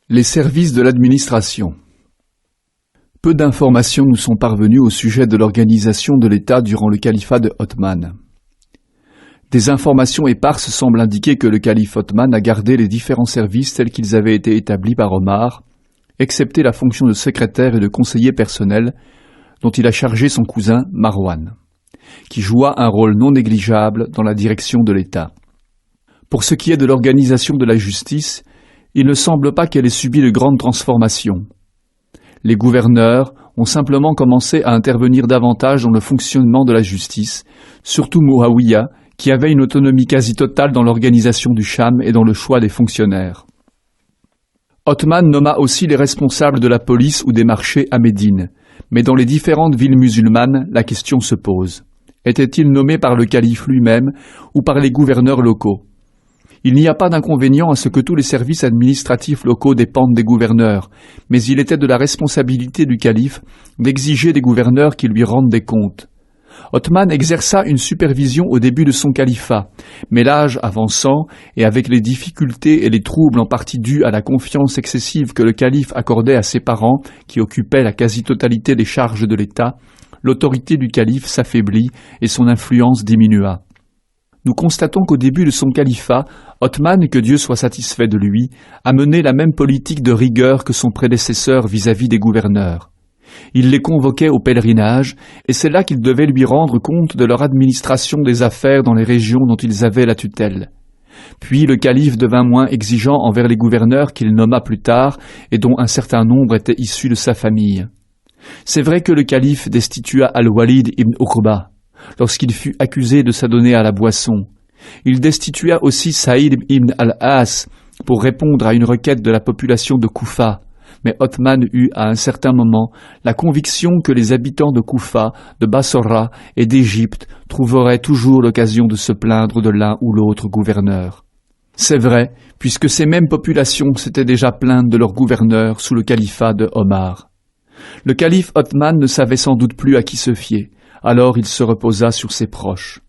Les services de l'administration. Peu d'informations nous sont parvenues au sujet de l'organisation de l'État durant le califat de Othman. Des informations éparses semblent indiquer que le calife Othman a gardé les différents services tels qu'ils avaient été établis par Omar, excepté la fonction de secrétaire et de conseiller personnel dont il a chargé son cousin Marwan, qui joua un rôle non négligeable dans la direction de l'État. Pour ce qui est de l'organisation de la justice, il ne semble pas qu'elle ait subi de grandes transformations. Les gouverneurs ont simplement commencé à intervenir davantage dans le fonctionnement de la justice, surtout Muawiyah, qui avait une autonomie quasi totale dans l'organisation du Cham et dans le choix des fonctionnaires. Othman nomma aussi les responsables de la police ou des marchés à Médine, mais dans les différentes villes musulmanes, la question se pose. Était-il nommé par le calife lui-même ou par les gouverneurs locaux ? Il n'y a pas d'inconvénient à ce que tous les services administratifs locaux dépendent des gouverneurs, mais il était de la responsabilité du calife d'exiger des gouverneurs qui lui rendent des comptes. Othman exerça une supervision au début de son califat, mais l'âge avançant et avec les difficultés et les troubles en partie dus à la confiance excessive que le calife accordait à ses parents qui occupaient la quasi-totalité des charges de l'État, l'autorité du calife s'affaiblit et son influence diminua. Nous constatons qu'au début de son califat, Othman, que Dieu soit satisfait de lui, a mené la même politique de rigueur que son prédécesseur vis-à-vis des gouverneurs. Il les convoquait au pèlerinage, et c'est là qu'il devait lui rendre compte de leur administration des affaires dans les régions dont ils avaient la tutelle. Puis le calife devint moins exigeant envers les gouverneurs qu'il nomma plus tard, et dont un certain nombre étaient issus de sa famille. C'est vrai que le calife destitua Al-Walid ibn Uqba, lorsqu'il fut accusé de s'adonner à la boisson. Il destitua aussi Saïd ibn al-As pour répondre à une requête de la population de Koufa, mais Othman eut à un certain moment la conviction que les habitants de Koufa, de Bassora et d'Égypte trouveraient toujours l'occasion de se plaindre de l'un ou l'autre gouverneur. C'est vrai, puisque ces mêmes populations s'étaient déjà plaintes de leur gouverneur sous le califat de Omar. Le calife Othman ne savait sans doute plus à qui se fier. Alors il se reposa sur ses proches.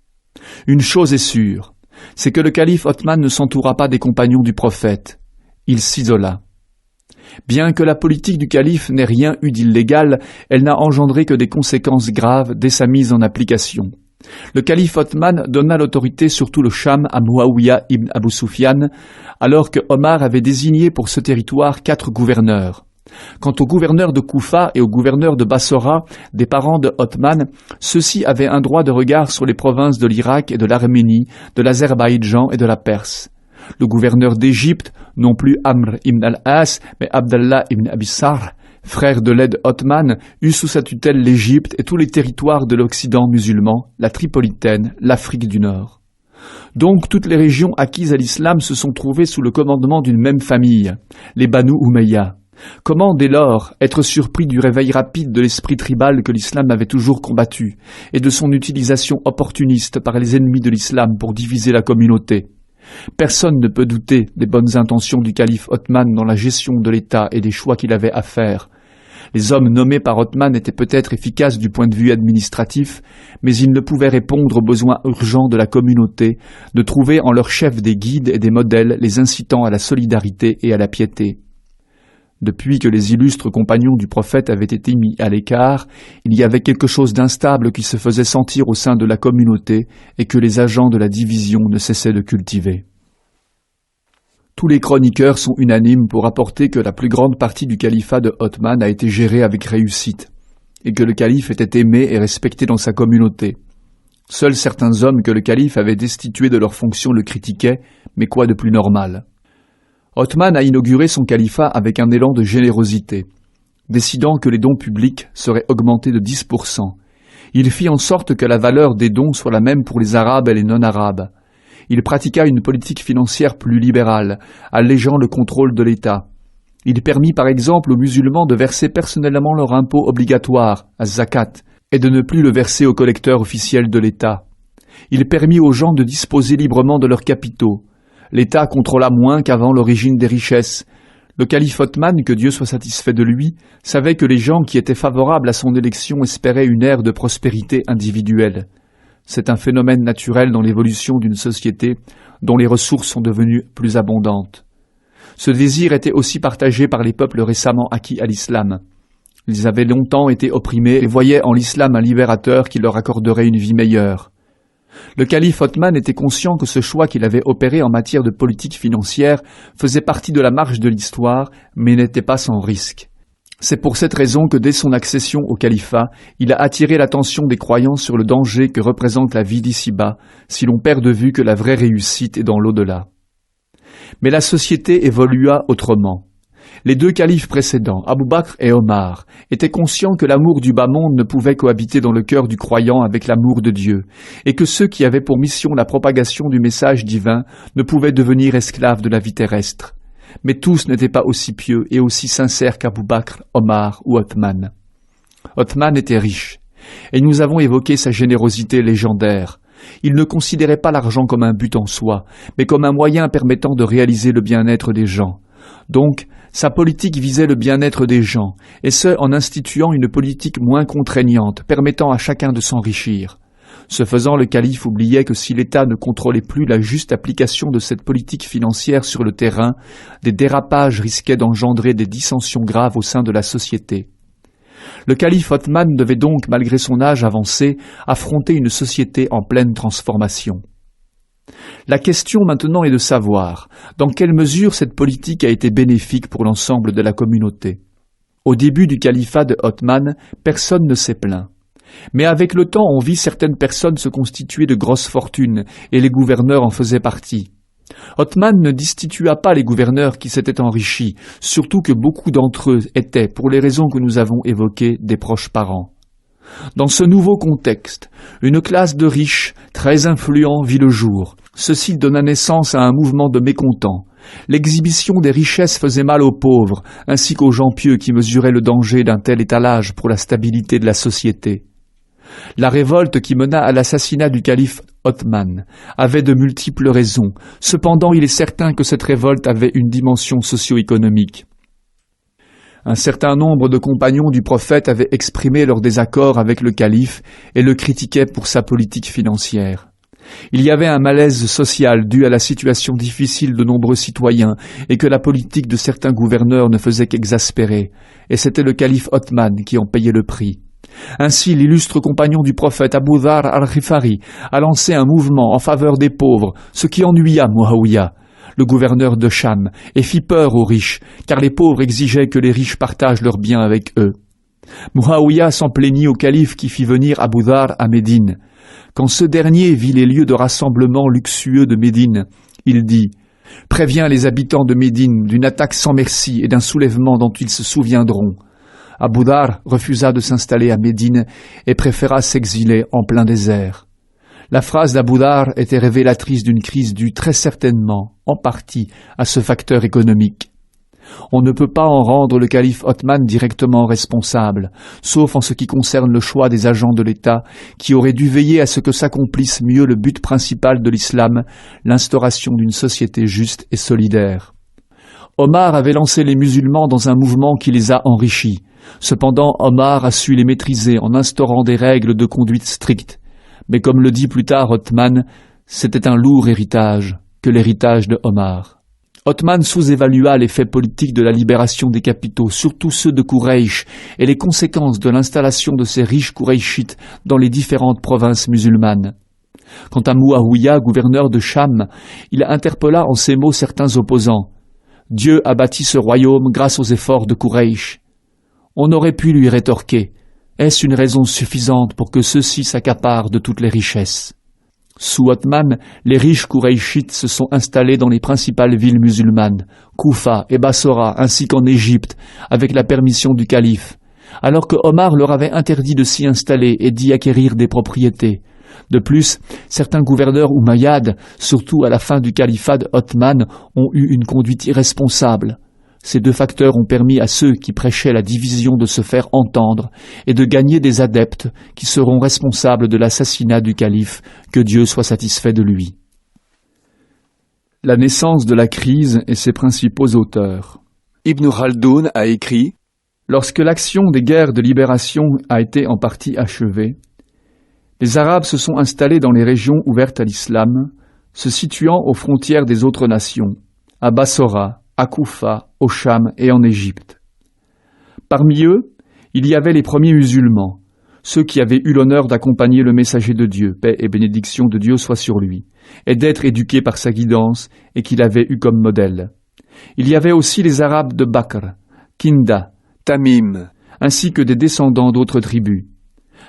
Une chose est sûre, c'est que le calife Othman ne s'entoura pas des compagnons du prophète. Il s'isola. Bien que la politique du calife n'ait rien eu d'illégal, elle n'a engendré que des conséquences graves dès sa mise en application. Le calife Othman donna l'autorité sur tout le Cham à Muawiyah ibn Abu Sufyan, alors que Omar avait désigné pour ce territoire 4 gouverneurs. Quant aux gouverneurs de Koufa et aux gouverneurs de Bassora, des parents de Othman, ceux-ci avaient un droit de regard sur les provinces de l'Irak et de l'Arménie, de l'Azerbaïdjan et de la Perse. Le gouverneur d'Égypte, non plus Amr ibn al-As, mais Abdallah ibn Abi Sarh, frère de l'aide Othman, eut sous sa tutelle l'Égypte et tous les territoires de l'Occident musulman, la Tripolitaine, l'Afrique du Nord. Donc toutes les régions acquises à l'islam se sont trouvées sous le commandement d'une même famille, les Banu Umayya. Comment, dès lors, être surpris du réveil rapide de l'esprit tribal que l'islam avait toujours combattu, et de son utilisation opportuniste par les ennemis de l'islam pour diviser la communauté? Personne ne peut douter des bonnes intentions du calife Othman dans la gestion de l'État et des choix qu'il avait à faire. Les hommes nommés par Othman étaient peut-être efficaces du point de vue administratif, mais ils ne pouvaient répondre aux besoins urgents de la communauté, de trouver en leur chef des guides et des modèles les incitant à la solidarité et à la piété. Depuis que les illustres compagnons du prophète avaient été mis à l'écart, il y avait quelque chose d'instable qui se faisait sentir au sein de la communauté et que les agents de la division ne cessaient de cultiver. Tous les chroniqueurs sont unanimes pour rapporter que la plus grande partie du califat de Othman a été gérée avec réussite, et que le calife était aimé et respecté dans sa communauté. Seuls certains hommes que le calife avait destitués de leurs fonctions le critiquaient, mais quoi de plus normal ? Othman a inauguré son califat avec un élan de générosité, décidant que les dons publics seraient augmentés de 10%. Il fit en sorte que la valeur des dons soit la même pour les Arabes et les non-Arabes. Il pratiqua une politique financière plus libérale, allégeant le contrôle de l'État. Il permit par exemple aux musulmans de verser personnellement leur impôt obligatoire, à zakat, et de ne plus le verser aux collecteurs officiels de l'État. Il permit aux gens de disposer librement de leurs capitaux. L'État contrôla moins qu'avant l'origine des richesses. Le calife Othman, que Dieu soit satisfait de lui, savait que les gens qui étaient favorables à son élection espéraient une ère de prospérité individuelle. C'est un phénomène naturel dans l'évolution d'une société dont les ressources sont devenues plus abondantes. Ce désir était aussi partagé par les peuples récemment acquis à l'islam. Ils avaient longtemps été opprimés et voyaient en l'islam un libérateur qui leur accorderait une vie meilleure. Le calife Othman était conscient que ce choix qu'il avait opéré en matière de politique financière faisait partie de la marche de l'histoire, mais n'était pas sans risque. C'est pour cette raison que dès son accession au califat, il a attiré l'attention des croyants sur le danger que représente la vie d'ici-bas, si l'on perd de vue que la vraie réussite est dans l'au-delà. Mais la société évolua autrement. Les deux califes précédents, Abu Bakr et Omar, étaient conscients que l'amour du bas monde ne pouvait cohabiter dans le cœur du croyant avec l'amour de Dieu, et que ceux qui avaient pour mission la propagation du message divin ne pouvaient devenir esclaves de la vie terrestre. Mais tous n'étaient pas aussi pieux et aussi sincères qu'Abu Bakr, Omar ou Othman. Othman était riche, et nous avons évoqué sa générosité légendaire. Il ne considérait pas l'argent comme un but en soi, mais comme un moyen permettant de réaliser le bien-être des gens. Donc, sa politique visait le bien-être des gens, et ce en instituant une politique moins contraignante, permettant à chacun de s'enrichir. Ce faisant, le calife oubliait que si l'État ne contrôlait plus la juste application de cette politique financière sur le terrain, des dérapages risquaient d'engendrer des dissensions graves au sein de la société. Le calife Othman devait donc, malgré son âge avancé, affronter une société en pleine transformation. La question maintenant est de savoir dans quelle mesure cette politique a été bénéfique pour l'ensemble de la communauté. Au début du califat de Othman, personne ne s'est plaint. Mais avec le temps, on vit certaines personnes se constituer de grosses fortunes, et les gouverneurs en faisaient partie. Othman ne destitua pas les gouverneurs qui s'étaient enrichis, surtout que beaucoup d'entre eux étaient, pour les raisons que nous avons évoquées, des proches parents. Dans ce nouveau contexte, une classe de riches, très influents, vit le jour. Ceci donna naissance à un mouvement de mécontents. L'exhibition des richesses faisait mal aux pauvres, ainsi qu'aux gens pieux qui mesuraient le danger d'un tel étalage pour la stabilité de la société. La révolte qui mena à l'assassinat du calife Othman avait de multiples raisons. Cependant, il est certain que cette révolte avait une dimension socio-économique. Un certain nombre de compagnons du prophète avaient exprimé leur désaccord avec le calife et le critiquaient pour sa politique financière. Il y avait un malaise social dû à la situation difficile de nombreux citoyens et que la politique de certains gouverneurs ne faisait qu'exaspérer, et c'était le calife Othman qui en payait le prix. Ainsi, l'illustre compagnon du prophète Abu Dharr al-Ghifari a lancé un mouvement en faveur des pauvres, ce qui ennuya Muawiyah, le gouverneur de Cham, et fit peur aux riches, car les pauvres exigeaient que les riches partagent leurs biens avec eux. Muawiyah s'en plaignit au calife qui fit venir Abu Dharr à Médine. Quand ce dernier vit les lieux de rassemblement luxueux de Médine, il dit « Préviens les habitants de Médine d'une attaque sans merci et d'un soulèvement dont ils se souviendront. » Abu Dharr refusa de s'installer à Médine et préféra s'exiler en plein désert. La phrase d'Abu Dharr était révélatrice d'une crise due très certainement, en partie, à ce facteur économique. On ne peut pas en rendre le calife Othman directement responsable, sauf en ce qui concerne le choix des agents de l'État qui auraient dû veiller à ce que s'accomplisse mieux le but principal de l'islam, l'instauration d'une société juste et solidaire. Omar avait lancé les musulmans dans un mouvement qui les a enrichis. Cependant, Omar a su les maîtriser en instaurant des règles de conduite strictes. Mais comme le dit plus tard Othman, c'était un lourd héritage que l'héritage de Omar. Othman sous-évalua l'effet politique de la libération des capitaux, surtout ceux de Quraysh, et les conséquences de l'installation de ces riches Qurayshites dans les différentes provinces musulmanes. Quant à Muawiyah, gouverneur de Cham, il interpella en ces mots certains opposants. « Dieu a bâti ce royaume grâce aux efforts de Quraysh. » On aurait pu lui rétorquer « Est-ce une raison suffisante pour que ceux-ci s'accaparent de toutes les richesses ?» Sous Othman, les riches Qurayshites se sont installés dans les principales villes musulmanes, Koufa et Bassora, ainsi qu'en Égypte, avec la permission du calife, alors que Omar leur avait interdit de s'y installer et d'y acquérir des propriétés. De plus, certains gouverneurs omeyyades, surtout à la fin du califat de Othman, ont eu une conduite irresponsable. Ces deux facteurs ont permis à ceux qui prêchaient la division de se faire entendre et de gagner des adeptes qui seront responsables de l'assassinat du calife, que Dieu soit satisfait de lui. La naissance de la crise et ses principaux auteurs. Ibn Khaldoun a écrit « Lorsque l'action des guerres de libération a été en partie achevée, les Arabes se sont installés dans les régions ouvertes à l'islam, se situant aux frontières des autres nations, à Bassora, à Koufa, au Cham et en Égypte. Parmi eux, il y avait les premiers musulmans, ceux qui avaient eu l'honneur d'accompagner le messager de Dieu, paix et bénédiction de Dieu soit sur lui, et d'être éduqués par sa guidance et qu'il avait eu comme modèle. Il y avait aussi les Arabes de Bakr, Kinda, Tamim, ainsi que des descendants d'autres tribus.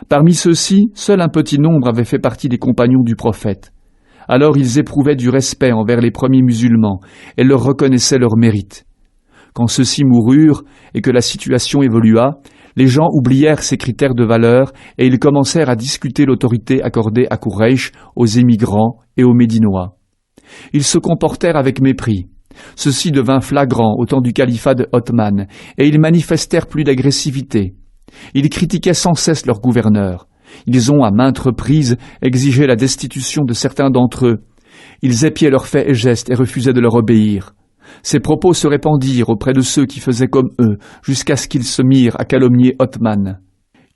Parmi ceux-ci, seul un petit nombre avait fait partie des compagnons du prophète. Alors ils éprouvaient du respect envers les premiers musulmans et leur reconnaissaient leur mérite. Quand ceux-ci moururent et que la situation évolua, les gens oublièrent ces critères de valeur et ils commencèrent à discuter l'autorité accordée à Quraysh, aux émigrants et aux Médinois. Ils se comportèrent avec mépris. Ceci devint flagrant au temps du califat de Othman et ils manifestèrent plus d'agressivité. Ils critiquaient sans cesse leurs gouverneurs. Ils ont à maintes reprises exigé la destitution de certains d'entre eux. Ils épiaient leurs faits et gestes et refusaient de leur obéir. Ces propos se répandirent auprès de ceux qui faisaient comme eux, jusqu'à ce qu'ils se mirent à calomnier Othman.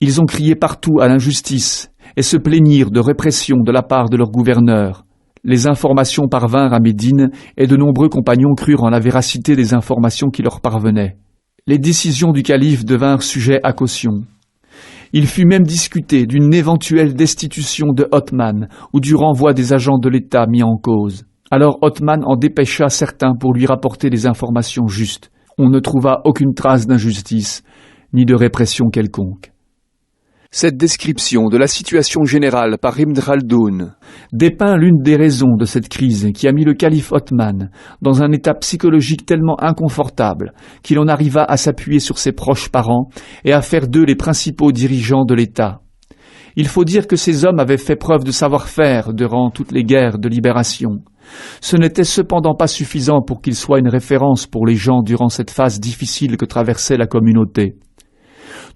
Ils ont crié partout à l'injustice et se plaignirent de répression de la part de leurs gouverneurs. Les informations parvinrent à Médine et de nombreux compagnons crurent en la véracité des informations qui leur parvenaient. Les décisions du calife devinrent sujets à caution. Il fut même discuté d'une éventuelle destitution de Othman ou du renvoi des agents de l'État mis en cause. Alors Othman en dépêcha certains pour lui rapporter des informations justes. On ne trouva aucune trace d'injustice, ni de répression quelconque. Cette description de la situation générale par Ibn Khaldoun dépeint l'une des raisons de cette crise qui a mis le calife Othman dans un état psychologique tellement inconfortable qu'il en arriva à s'appuyer sur ses proches parents et à faire d'eux les principaux dirigeants de l'État. Il faut dire que ces hommes avaient fait preuve de savoir-faire durant toutes les guerres de libération. Ce n'était cependant pas suffisant pour qu'ils soient une référence pour les gens durant cette phase difficile que traversait la communauté.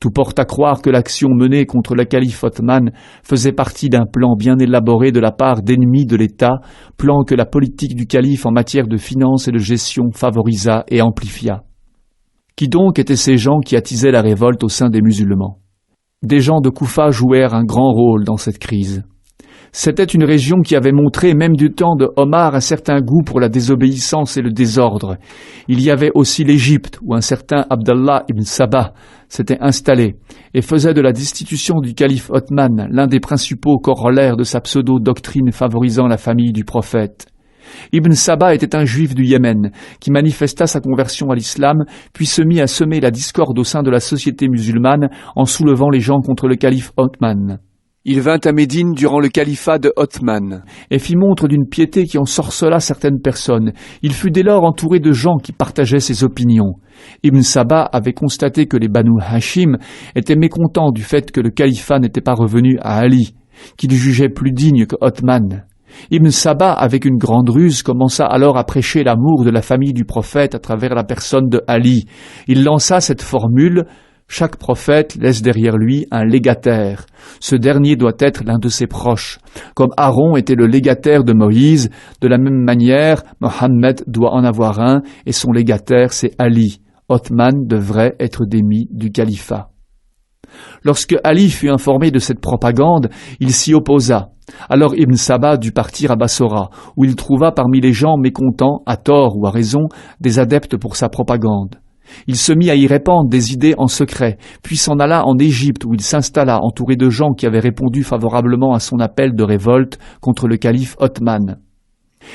Tout porte à croire que l'action menée contre le calife Othman faisait partie d'un plan bien élaboré de la part d'ennemis de l'État, plan que la politique du calife en matière de finances et de gestion favorisa et amplifia. Qui donc étaient ces gens qui attisaient la révolte au sein des musulmans? Des gens de Koufa jouèrent un grand rôle dans cette crise. C'était une région qui avait montré, même du temps de Omar, un certain goût pour la désobéissance et le désordre. Il y avait aussi l'Égypte, où un certain Abdallah ibn Sabah s'était installé et faisait de la destitution du calife Othman l'un des principaux corollaires de sa pseudo-doctrine favorisant la famille du prophète. Ibn Sabah était un juif du Yémen qui manifesta sa conversion à l'islam puis se mit à semer la discorde au sein de la société musulmane en soulevant les gens contre le calife Othman. Il vint à Médine durant le califat de Othman et fit montre d'une piété qui ensorcela certaines personnes. Il fut dès lors entouré de gens qui partageaient ses opinions. Ibn Sabah avait constaté que les Banu Hashim étaient mécontents du fait que le califat n'était pas revenu à Ali, qu'il jugeait plus digne que Othman. Ibn Sabah, avec une grande ruse, commença alors à prêcher l'amour de la famille du prophète à travers la personne de Ali. Il lança cette formule: chaque prophète laisse derrière lui un légataire. Ce dernier doit être l'un de ses proches. Comme Aaron était le légataire de Moïse, de la même manière, Mohammed doit en avoir un, et son légataire c'est Ali. Othman devrait être démis du califat. Lorsque Ali fut informé de cette propagande, il s'y opposa. Alors Ibn Sabah dut partir à Bassora, où il trouva parmi les gens mécontents, à tort ou à raison, des adeptes pour sa propagande. Il se mit à y répandre des idées en secret, puis s'en alla en Égypte où il s'installa entouré de gens qui avaient répondu favorablement à son appel de révolte contre le calife Othman.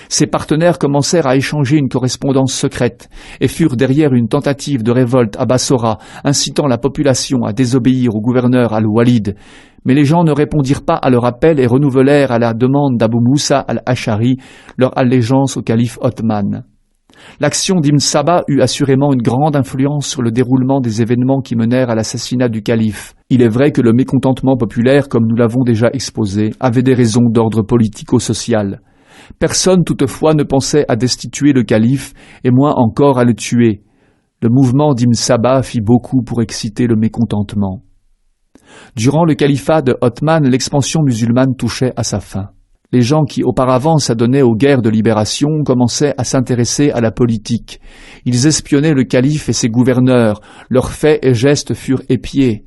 Ses partenaires commencèrent à échanger une correspondance secrète et furent derrière une tentative de révolte à Bassora, incitant la population à désobéir au gouverneur al-Walid. Mais les gens ne répondirent pas à leur appel et renouvelèrent à la demande d'Abu Moussa al-Ash'ari leur allégeance au calife Othman. L'action d'Ibn Sabah eut assurément une grande influence sur le déroulement des événements qui menèrent à l'assassinat du calife. Il est vrai que le mécontentement populaire, comme nous l'avons déjà exposé, avait des raisons d'ordre politico-social. Personne toutefois ne pensait à destituer le calife, et moins encore à le tuer. Le mouvement d'Ibn Sabah fit beaucoup pour exciter le mécontentement. Durant le califat de Othman, l'expansion musulmane touchait à sa fin. Les gens qui auparavant s'adonnaient aux guerres de libération commençaient à s'intéresser à la politique. Ils espionnaient le calife et ses gouverneurs, leurs faits et gestes furent épiés.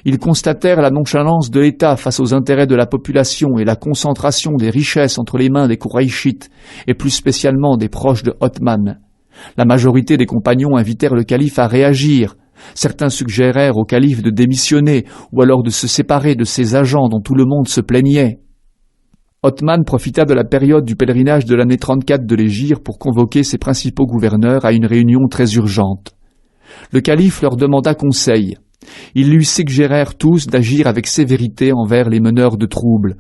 Ils constatèrent la nonchalance de l'État face aux intérêts de la population et la concentration des richesses entre les mains des Qurayshites, et plus spécialement des proches de Othman. La majorité des compagnons invitèrent le calife à réagir. Certains suggérèrent au calife de démissionner ou alors de se séparer de ses agents dont tout le monde se plaignait. Othman profita de la période du pèlerinage de l'année 34 de l'Hégire pour convoquer ses principaux gouverneurs à une réunion très urgente. Le calife leur demanda conseil. Ils lui suggérèrent tous d'agir avec sévérité envers les meneurs de troubles.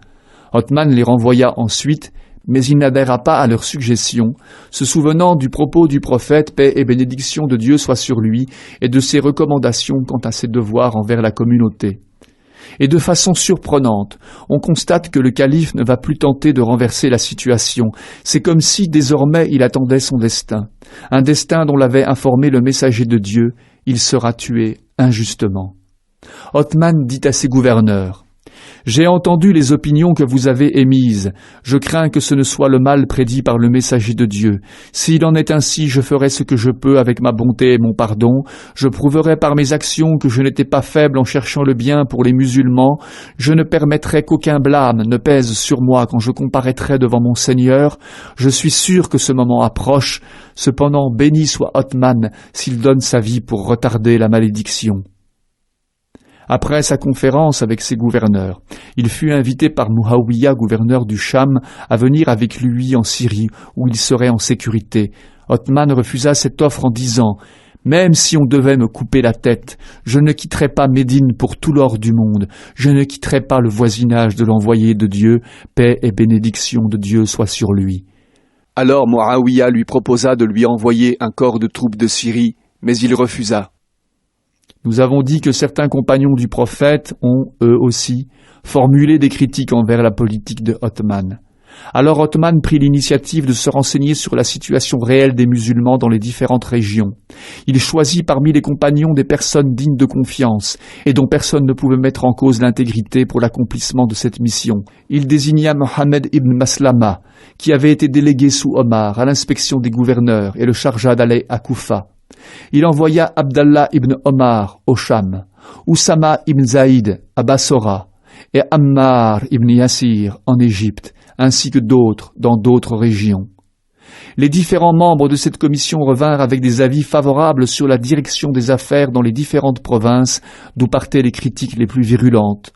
Othman les renvoya ensuite, mais il n'adhéra pas à leurs suggestions, se souvenant du propos du prophète, paix et bénédiction de Dieu soit sur lui, et de ses recommandations quant à ses devoirs envers la communauté. Et de façon surprenante, on constate que le calife ne va plus tenter de renverser la situation. C'est comme si désormais il attendait son destin, un destin dont l'avait informé le messager de Dieu, il sera tué injustement. Othman dit à ses gouverneurs: « J'ai entendu les opinions que vous avez émises. Je crains que ce ne soit le mal prédit par le messager de Dieu. S'il en est ainsi, je ferai ce que je peux avec ma bonté et mon pardon. Je prouverai par mes actions que je n'étais pas faible en cherchant le bien pour les musulmans. Je ne permettrai qu'aucun blâme ne pèse sur moi quand je comparaîtrai devant mon Seigneur. Je suis sûr que ce moment approche. Cependant, béni soit Othman s'il donne sa vie pour retarder la malédiction. » Après sa conférence avec ses gouverneurs, il fut invité par Muawiyah, gouverneur du Cham, à venir avec lui en Syrie, où il serait en sécurité. Othman refusa cette offre en disant « Même si on devait me couper la tête, je ne quitterai pas Médine pour tout l'or du monde, je ne quitterai pas le voisinage de l'envoyé de Dieu, paix et bénédiction de Dieu soit sur lui. » Alors Muawiyah lui proposa de lui envoyer un corps de troupes de Syrie, mais il refusa. Nous avons dit que certains compagnons du prophète ont, eux aussi, formulé des critiques envers la politique de Othman. Alors Othman prit l'initiative de se renseigner sur la situation réelle des musulmans dans les différentes régions. Il choisit parmi les compagnons des personnes dignes de confiance et dont personne ne pouvait mettre en cause l'intégrité pour l'accomplissement de cette mission. Il désigna Mohammed ibn Maslama, qui avait été délégué sous Omar à l'inspection des gouverneurs et le chargea d'aller à Koufa. Il envoya Abdallah ibn Omar au Cham, Oussama ibn Zaïd à Bassora et Ammar ibn Yassir en Égypte, ainsi que d'autres dans d'autres régions. Les différents membres de cette commission revinrent avec des avis favorables sur la direction des affaires dans les différentes provinces d'où partaient les critiques les plus virulentes.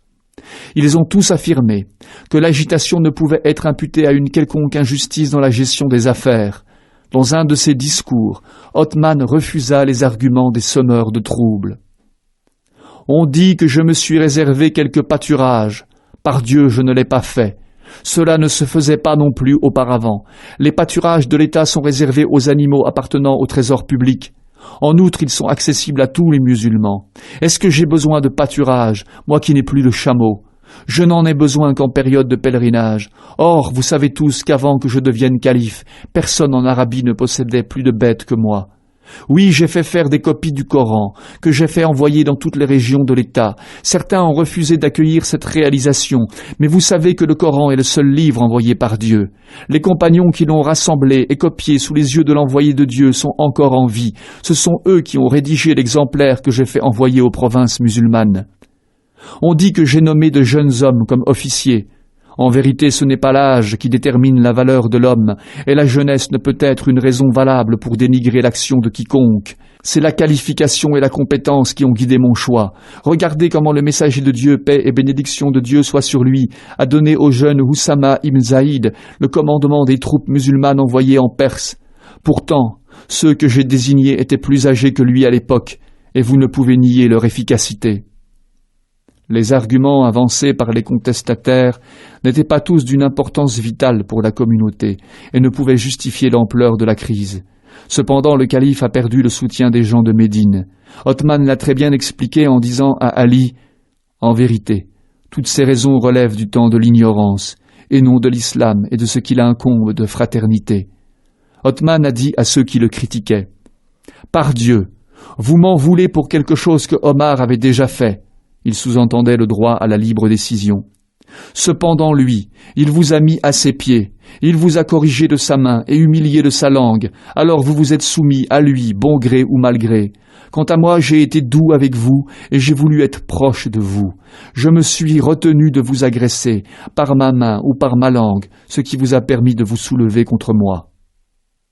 Ils ont tous affirmé que l'agitation ne pouvait être imputée à une quelconque injustice dans la gestion des affaires. Dans un de ses discours, Othman refusa les arguments des semeurs de troubles. « On dit que je me suis réservé quelques pâturages. Par Dieu, je ne l'ai pas fait. Cela ne se faisait pas non plus auparavant. Les pâturages de l'État sont réservés aux animaux appartenant au trésor public. En outre, ils sont accessibles à tous les musulmans. Est-ce que j'ai besoin de pâturage, moi qui n'ai plus de chameau ? Je n'en ai besoin qu'en période de pèlerinage. Or, vous savez tous qu'avant que je devienne calife, personne en Arabie ne possédait plus de bêtes que moi. Oui, j'ai fait faire des copies du Coran, que j'ai fait envoyer dans toutes les régions de l'État. Certains ont refusé d'accueillir cette réalisation, mais vous savez que le Coran est le seul livre envoyé par Dieu. Les compagnons qui l'ont rassemblé et copié sous les yeux de l'envoyé de Dieu sont encore en vie. Ce sont eux qui ont rédigé l'exemplaire que j'ai fait envoyer aux provinces musulmanes. On dit que j'ai nommé de jeunes hommes comme officiers. En vérité, ce n'est pas l'âge qui détermine la valeur de l'homme, et la jeunesse ne peut être une raison valable pour dénigrer l'action de quiconque. C'est la qualification et la compétence qui ont guidé mon choix. Regardez comment le messager de Dieu, paix et bénédiction de Dieu soit sur lui, a donné au jeune Oussama ibn Zaïd le commandement des troupes musulmanes envoyées en Perse. Pourtant, ceux que j'ai désignés étaient plus âgés que lui à l'époque, et vous ne pouvez nier leur efficacité. Les arguments avancés par les contestataires n'étaient pas tous d'une importance vitale pour la communauté et ne pouvaient justifier l'ampleur de la crise. Cependant, le calife a perdu le soutien des gens de Médine. Othman l'a très bien expliqué en disant à Ali « En vérité, toutes ces raisons relèvent du temps de l'ignorance et non de l'islam et de ce qu'il incombe de fraternité. » Othman a dit à ceux qui le critiquaient « Par Dieu, vous m'en voulez pour quelque chose que Omar avait déjà fait. » Il sous-entendait le droit à la libre décision. Cependant lui, il vous a mis à ses pieds, il vous a corrigé de sa main et humilié de sa langue, alors vous vous êtes soumis à lui, bon gré ou mal gré. Quant à moi, j'ai été doux avec vous et j'ai voulu être proche de vous. Je me suis retenu de vous agresser, par ma main ou par ma langue, ce qui vous a permis de vous soulever contre moi.